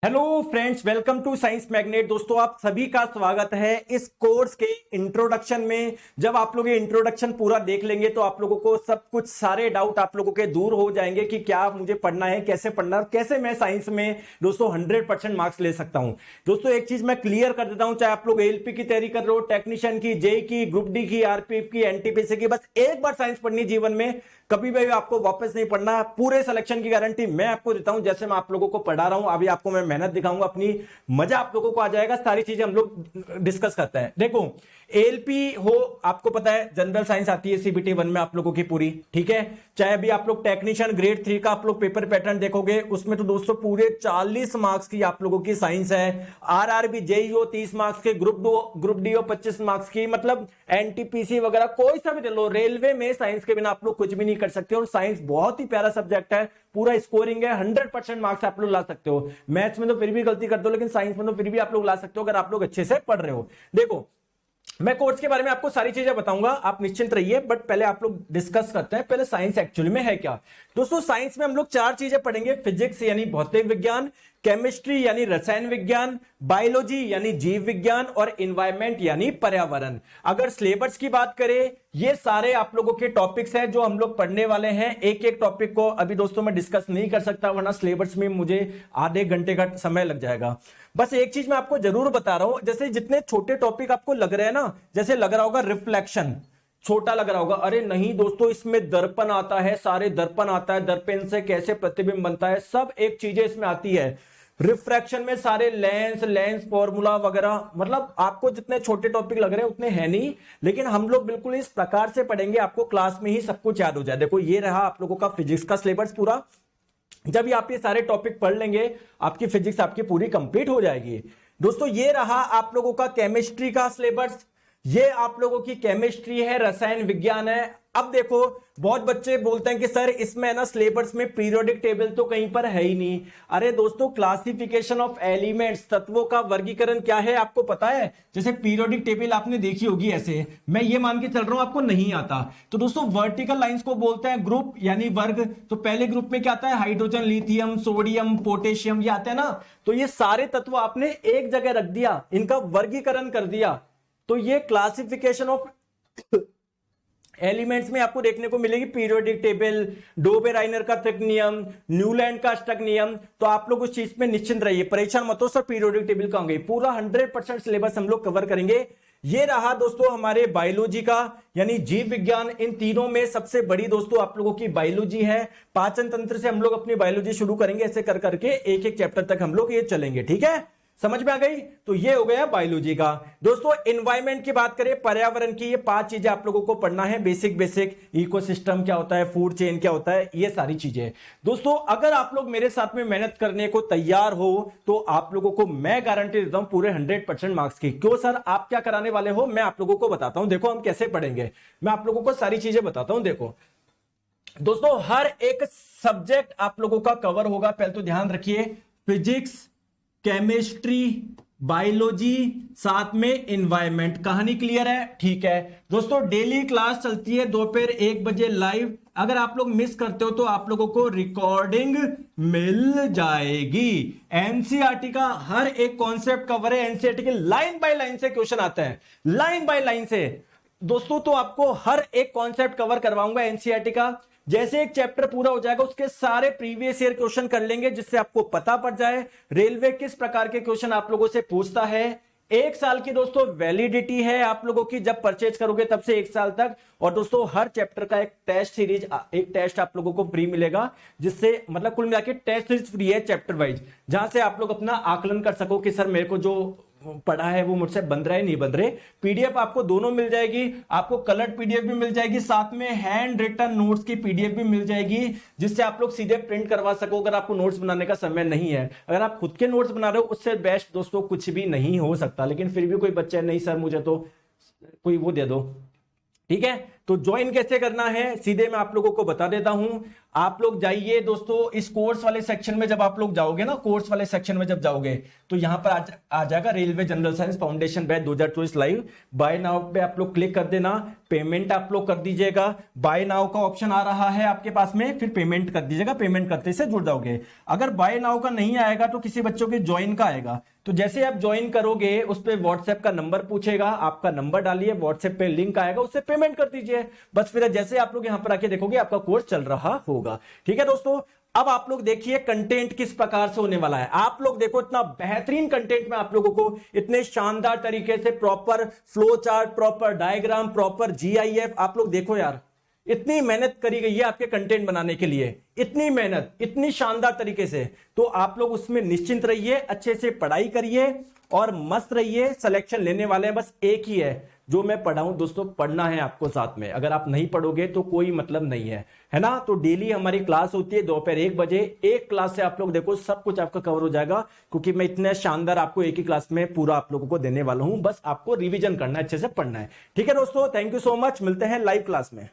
Hello friends, welcome to science magnet. दोस्तों, आप सभी का स्वागत है इस कोर्स के इंट्रोडक्शन में। जब आप लोग ये इंट्रोडक्शन पूरा देख लेंगे तो आप लोगों को सब कुछ सारे डाउट आप लोगों के दूर हो जाएंगे कि क्या मुझे पढ़ना है, कैसे पढ़ना है और कैसे मैं साइंस में दोस्तों 100% मार्क्स ले सकता हूं। दोस्तों, एक चीज मैं क्लियर कर देता हूं, चाहे आप लोग एलपी की तैयारी कर रहे हो, टेक्नीशियन की, जेई की, ग्रुप डी की, आरपीएफ की, एनटीपीसी की, बस एक बार साइंस पढ़नी जीवन में, कभी भी आपको वापस नहीं पढ़ना। पूरे सिलेक्शन की गारंटी मैं आपको देता हूं। जैसे मैं आप लोगों को पढ़ा रहा हूं, अभी आपको मैं मेहनत दिखाऊंगा, अपनी मजा आप लोगों को आ जाएगा। सारी चीजें हम लोग डिस्कस करते हैं। देखो, एलपी हो, आपको पता है जनरल साइंस आती है सीबीटी 1 में आप लोगों की पूरी, ठीक है। चाहे अभी आप लोग टेक्नीशियन ग्रेड 3 का आप लोग पेपर पैटर्न देखोगे, उसमें तो दोस्तों पूरे 40 मार्क्स की आप लोगों की साइंस है। आरआरबी जेई हो 30 मार्क्स के, ग्रुप डी हो 25 मार्क्स की, मतलब एनटीपीसी वगैरह कोई सा भी ले लो, रेलवे में साइंस के बिना आप लोग कुछ भी नहीं कर सकते। और साइंस बहुत ही प्यारा सब्जेक्ट है, पूरा स्कोरिंग है, 100% मार्क्स आप लोग ला सकते हो। मैथ्स में तो फिर भी गलती कर दो, लेकिन साइंस में तो फिर भी आप लोग ला सकते हो अगर आप लोग अच्छे से पढ़ रहे हो। देखो, मैं कोर्स के बारे में आपको सारी चीजें बताऊंगा, आप निश्चिंत रहिए। बट पहले आप लोग डिस्कस करते हैं, पहले साइंस एक्चुअली में है क्या। दोस्तों, साइंस में हम लोग 4 चीजें पढ़ेंगे: फिजिक्स यानी भौतिक विज्ञान, केमिस्ट्री यानी रसायन विज्ञान, बायोलॉजी यानी जीव विज्ञान और एनवायरमेंट यानी पर्यावरण। अगर सिलेबस की बात करें, ये सारे आप लोगों के टॉपिक्स हैं जो हम लोग पढ़ने वाले हैं। एक एक टॉपिक को अभी दोस्तों मैं डिस्कस नहीं कर सकता, वरना सिलेबस में मुझे आधे घंटे का समय लग जाएगा। बस एक चीज मैं आपको जरूर बता रहा हूं, जैसे जितने छोटे टॉपिक आपको लग रहे हैं ना, जैसे लग रहा होगा रिफ्लेक्शन छोटा लग रहा होगा, अरे नहीं दोस्तों, इसमें दर्पण आता है, सारे दर्पण आता है, दर्पण से कैसे प्रतिबिंब बनता है, सब एक चीजें इसमें आती है। रिफ्रैक्शन में सारे लेंस फॉर्मूला वगैरह, मतलब आपको जितने छोटे टॉपिक लग रहे हैं उतने हैं नहीं, लेकिन हम लोग बिल्कुल इस प्रकार से पढ़ेंगे आपको क्लास में ही सब कुछ याद हो जाए। देखो, ये रहा आप लोगों का फिजिक्स का सिलेबस पूरा। जब आप ये सारे टॉपिक पढ़ लेंगे, आपकी फिजिक्स आपकी पूरी कंप्लीट हो जाएगी। दोस्तों, ये रहा आप लोगों का केमिस्ट्री का सिलेबस, ये आप लोगों की केमिस्ट्री है, रसायन विज्ञान है। अब देखो, बहुत बच्चे बोलते हैं कि सर इसमें ना सिलेबस में पीरियोडिक टेबल तो कहीं पर है ही नहीं। अरे दोस्तों, क्लासिफिकेशन ऑफ एलिमेंट्स, तत्वों का वर्गीकरण क्या है आपको पता है? जैसे पीरियोडिक टेबल आपने देखी होगी, ऐसे मैं ये मान के चल रहा हूं आपको नहीं आता। तो दोस्तों, वर्टिकल लाइंस को बोलते हैं ग्रुप यानी वर्ग। तो पहले ग्रुप में क्या आता है? हाइड्रोजन, लिथियम, सोडियम, पोटेशियम, ये आते हैं ना। तो ये सारे तत्व आपने एक जगह रख दिया, इनका वर्गीकरण कर दिया, तो ये क्लासिफिकेशन ऑफ एलिमेंट्स में आपको देखने को मिलेगी पीरियोडिक टेबल, डोबेराइनर का त्रिक नियम, न्यूलैंड का अष्टक नियम। तो आप लोग उस चीज में निश्चिंत रहिए, परेशान मत हो सर पीरियोडिक टेबल का होंगे, पूरा 100% सिलेबस हम लोग कवर करेंगे। ये रहा दोस्तों हमारे बायोलॉजी का यानी जीव विज्ञान। इन तीनों में सबसे बड़ी दोस्तों आप लोगों की बायोलॉजी है। पाचन तंत्र से हम लोग अपनी बायोलॉजी शुरू करेंगे, ऐसे कर करके एक एक चैप्टर तक हम लोग ये चलेंगे, ठीक है? समझ में आ गई? तो ये हो गया बायोलॉजी का। दोस्तों, एनवायरमेंट की बात करें, पर्यावरण की, ये 5 चीजें आप लोगों को पढ़ना है। बेसिक इकोसिस्टम क्या होता है, फूड चेन क्या होता है, ये सारी चीजें। दोस्तों, अगर आप लोग मेरे साथ में मेहनत करने को तैयार हो तो आप लोगों को मैं गारंटी देता हूं पूरे 100% मार्क्स की। क्यों सर, आप क्या कराने वाले हो? मैं आप लोगों को बताता हूं। देखो, हम कैसे पढ़ेंगे, मैं आप लोगों को सारी चीजें बताता हूं। देखो दोस्तों, हर एक सब्जेक्ट आप लोगों का कवर होगा। पहले तो ध्यान रखिए, फिजिक्स, केमिस्ट्री, बायोलॉजी, साथ में एनवायरमेंट। कहानी क्लियर है? ठीक है दोस्तों, डेली क्लास चलती है दोपहर 1 बजे लाइव। अगर आप लोग मिस करते हो तो आप लोगों को रिकॉर्डिंग मिल जाएगी। एनसीईआरटी का हर एक कॉन्सेप्ट कवर है। एनसीईआरटी के लाइन बाय लाइन से क्वेश्चन आता है, लाइन बाय लाइन से दोस्तों। तो आपको हर एक कॉन्सेप्ट कवर करवाऊंगा एनसीईआरटी का। जैसे एक चैप्टर पूरा हो जाएगा, उसके सारे प्रीवियस ईयर क्वेश्चन कर लेंगे, जिससे आपको पता पड़ जाए रेलवे किस प्रकार के क्वेश्चन आप लोगों से पूछता है। 1 साल की दोस्तों वैलिडिटी है आप लोगों की, जब परचेज करोगे तब से 1 साल तक। और दोस्तों, हर चैप्टर का एक टेस्ट सीरीज, एक टेस्ट आप लोगों को फ्री मिलेगा, जिससे मतलब कुल मिलाकर टेस्ट सीरीज फ्री है चैप्टर वाइज, जहां से आप लोग अपना आकलन कर सको कि सर मेरे को जो पढ़ा है वो मुझसे बन रहा है नहीं बन रहे। पीडीएफ आपको दोनों मिल जाएगी, आपको कलर्ड पीडीएफ भी मिल जाएगी, साथ में हैंड रिटन नोट्स की पीडीएफ भी मिल जाएगी, जिससे आप लोग सीधे प्रिंट करवा सको अगर आपको नोट्स बनाने का समय नहीं है। अगर आप खुद के नोट्स बना रहे हो, उससे बेस्ट दोस्तों कुछ भी नहीं हो सकता। लेकिन फिर भी कोई बच्चा नहीं सर मुझे तो कोई वो दे दो, ठीक है? तो ज्वाइन कैसे करना है सीधे मैं आप लोगों को बता देता हूं। आप लोग जाइए दोस्तों इस कोर्स वाले सेक्शन में, जब आप लोग जाओगे ना कोर्स वाले सेक्शन में जब जाओगे तो यहां पर आ जाएगा railway general science foundation batch 2024 live. By now पे आप लोग क्लिक कर देना, पेमेंट आप लोग कर दीजिएगा। बाय नाउ का ऑप्शन आ रहा है आपके पास में, फिर पेमेंट कर दीजिएगा, पेमेंट करते से जुड़ जाओगे। अगर बाय नाउ का नहीं आएगा तो किसी बच्चों के ज्वाइन का आएगा। तो जैसे आप ज्वाइन करोगे उस पे व्हाट्सएप का नंबर पूछेगा, आपका नंबर डालिए, व्हाट्सएप पे लिंक आएगा, उससे पेमेंट कर दीजिए बस। फिर जैसे आप लोग यहां पर आके देखोगे आपका कोर्स चल रहा होगा। ठीक है दोस्तों, अब आप लोग देखिए कंटेंट किस प्रकार से होने वाला है। आप लोग देखो इतना बेहतरीन कंटेंट में आप लोगों को इतने शानदार तरीके से proper flow chart, proper diagram, proper GIF, आप लोग देखो यार इतनी मेहनत करी गई है आपके कंटेंट बनाने के लिए, इतनी मेहनत इतनी शानदार तरीके से। तो आप लोग उसमें निश्चिंत रहिए, अच्छे से पढ़ाई करिए और मस्त रहिए। सिलेक्शन लेने वाले हैं, बस एक ही है जो मैं पढ़ाऊं दोस्तों, पढ़ना है आपको साथ में। अगर आप नहीं पढ़ोगे तो कोई मतलब नहीं है ना। तो डेली हमारी क्लास होती है दोपहर 1 बजे। एक क्लास से आप लोग देखो सब कुछ आपका कवर हो जाएगा, क्योंकि मैं इतने शानदार आपको एक ही क्लास में पूरा आप लोगों को देने वाला हूं। बस आपको रिवीजन करना है, अच्छे से पढ़ना है। ठीक है दोस्तों, थैंक यू सो मच, मिलते हैं लाइव क्लास में।